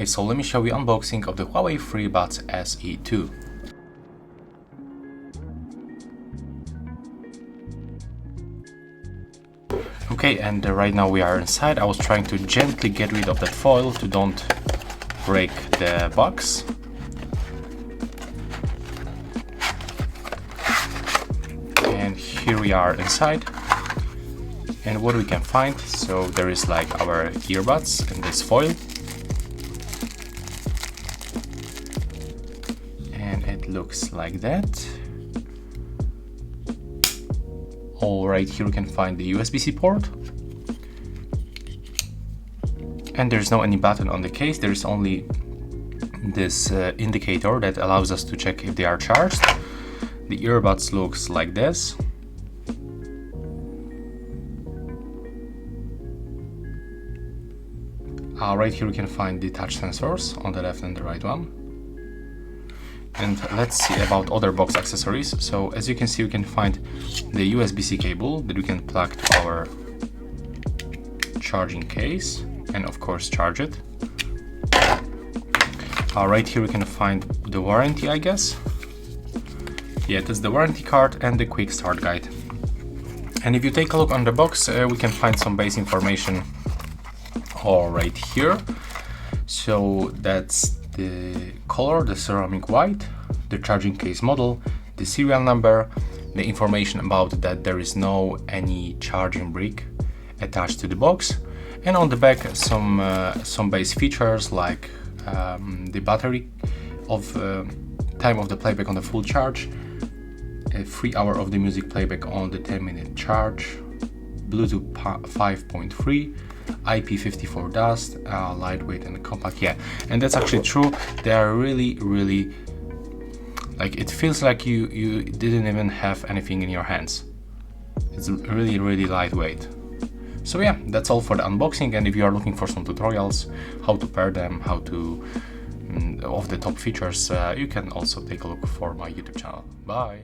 Okay, so let me show you unboxing of the HUAWEI FreeBuds SE 2. Okay, and right now we are inside. I was trying to gently get rid of that foil to don't break the box. And here we are inside. And what we can find, so there is like our earbuds in this foil. And it looks like that. Right here we can find the USB-C port. And there's no any button on the case, there's only this indicator that allows us to check if they are charged. The earbuds looks like this. Right here we can find the touch sensors on the left and the right one. And let's see about other box accessories. So as you can see, we can find the USB-C cable that we can plug to our charging case and of course charge it. Right here we can find the warranty, I guess. Yeah, that's the warranty card and the quick start guide. And if you take a look on the box, we can find some base information all right here. So that's the color, the ceramic white, the charging case model, the serial number, the information about that there is no any charging brick attached to the box, and on the back some base features like the battery of time of the playback on the full charge, 3 hours of the music playback on the 10-minute charge, Bluetooth 5.3, IP54 dust, lightweight and compact. Yeah, and that's actually true. They are really like, it feels like you didn't even have anything in your hands. It's really lightweight. So yeah, that's all for the unboxing, and if you are looking for some tutorials how to pair them, how to of the top features, you can also take a look for my YouTube channel. Bye.